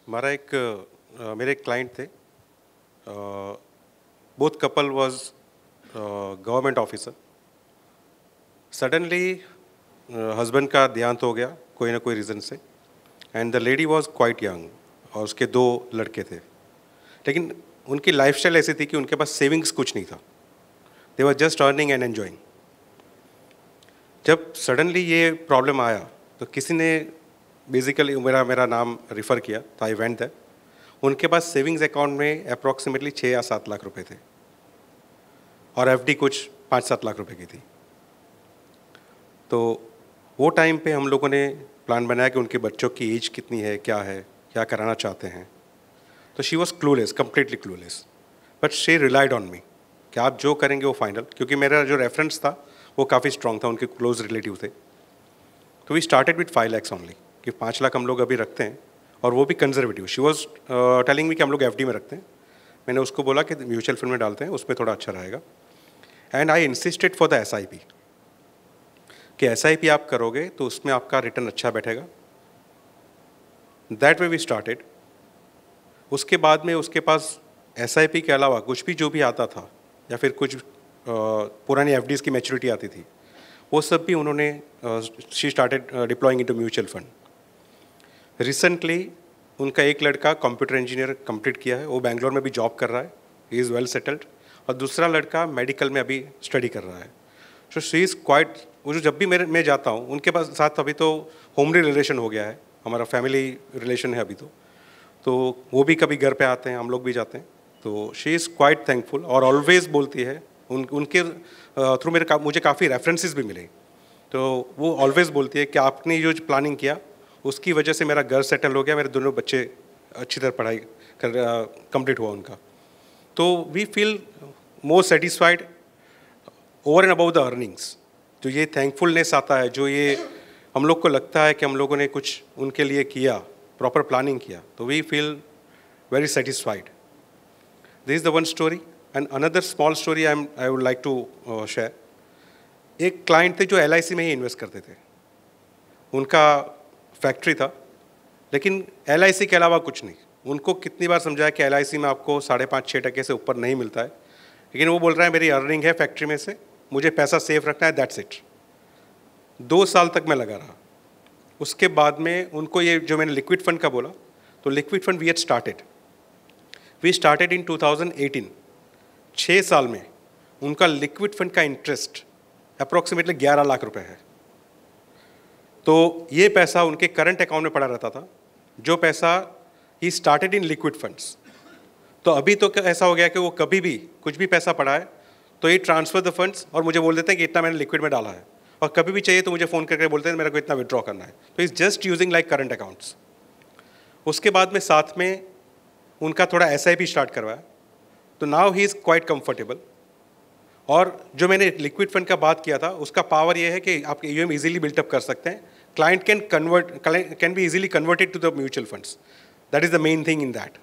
हमारा एक मेरे एक क्लाइंट थे, both couple was government officer. Suddenly husband का देहांत हो गया कोई ना कोई रीज़न से, and the lady was quite young और उसके 2 लड़के थे। लेकिन उनकी लाइफस्टाइल ऐसी थी कि उनके पास सेविंग्स कुछ नहीं था। They were just earning and enjoying. जब सडनली ये प्रॉब्लम आया तो किसी ने बेसिकली मेरा नाम रिफ़र किया, तो आई वेंट दैट। उनके पास सेविंग्स अकाउंट में अप्रॉक्सीमेटली 6 या 7 लाख रुपए थे और एफडी कुछ 5-7 लाख रुपए की थी। तो वो टाइम पे हम लोगों ने प्लान बनाया कि उनके बच्चों की एज कितनी है, क्या कराना चाहते हैं। तो she was clueless, completely clueless, but she relied on me कि आप जो करेंगे वो फाइनल, क्योंकि मेरा जो रेफरेंस था वो काफ़ी स्ट्रॉन्ग था, उनके क्लोज रिलेटिव थे। तो we started with 5 lakhs only, कि 5 लाख हम लोग अभी रखते हैं, और वो भी conservative. She was telling me कि हम लोग एफडी में रखते हैं। मैंने उसको बोला कि म्यूचुअल फंड में डालते हैं, उसमें थोड़ा अच्छा रहेगा। And I insisted for the SIP, कि एसआईपी आप करोगे तो उसमें आपका रिटर्न अच्छा बैठेगा। That way we started. उसके बाद में उसके पास एसआईपी के अलावा कुछ भी जो भी आता था, या फिर कुछ पुरानी एफडीज़ की मैच्योरिटी आती थी, वो सब भी उन्होंने she started deploying into mutual fund. Recently उनका एक लड़का कंप्यूटर इंजीनियर कंप्लीट किया है, वो बैंगलोर में भी जॉब कर रहा है, ही इज़ वेल सेटल्ड। और दूसरा लड़का मेडिकल में अभी स्टडी कर रहा है। सो शी इज़ क्वाइट, वो जो जब भी मैं जाता हूँ उनके पास साथ, अभी तो होमली रिलेशन हो गया है, हमारा फैमिली रिलेशन है अभी तो वो भी कभी घर पे आते हैं, हम लोग भी जाते हैं। तो शी इज़ क्वाइट थैंकफुल और ऑलवेज बोलती है, उनके थ्रू मुझे काफ़ी रेफरेंसेस भी मिले। तो वो ऑलवेज बोलती है कि आपने जो प्लानिंग किया उसकी वजह से मेरा घर सेटल हो गया, मेरे दोनों बच्चे अच्छी तरह पढ़ाई कर कंप्लीट हुआ उनका। तो we feel more satisfied over and about the earnings. जो ये थैंकफुलनेस आता है, जो ये हम लोग को लगता है कि हम लोगों ने कुछ उनके लिए किया, प्रॉपर प्लानिंग किया, तो we feel very satisfied. This is the one story. And another small story I would like to share. एक क्लाइंट थे जो LIC में ही इन्वेस्ट करते थे। उनका फैक्ट्री था, लेकिन LIC के अलावा कुछ नहीं। उनको कितनी बार समझाया कि LIC में आपको 5.5-6% से ऊपर नहीं मिलता है, लेकिन वो बोल रहा है मेरी अर्निंग है फैक्ट्री में से, मुझे पैसा सेफ रखना है, दैट्स इट। 2 साल तक मैं लगा रहा। उसके बाद में उनको ये जो मैंने लिक्विड फंड का बोला, तो liquid fund we started in 2018। 6 साल में उनका लिक्विड फंड का इंटरेस्ट अप्रॉक्सीमेटली 11 लाख रुपए है। तो ये पैसा उनके करंट अकाउंट में पड़ा रहता था, जो पैसा he started in liquid funds. तो अभी तो ऐसा हो गया कि वो कभी भी कुछ भी पैसा पड़ा है तो ये ट्रांसफर द फंड्स, और मुझे बोल देते हैं कि इतना मैंने लिक्विड में डाला है, और कभी भी चाहिए तो मुझे फ़ोन करके बोलते हैं मेरे को इतना विड्रॉ करना है। तो is just using like current accounts. उसके बाद में साथ में उनका थोड़ा SIP स्टार्ट करवाया, तो now he is quite comfortable. और जो मैंने लिक्विड फंड का बात किया था, उसका पावर ये है कि आप AUM इजीली बिल्टअप कर सकते हैं। Client can be easily converted to the mutual funds. That is the main thing in that.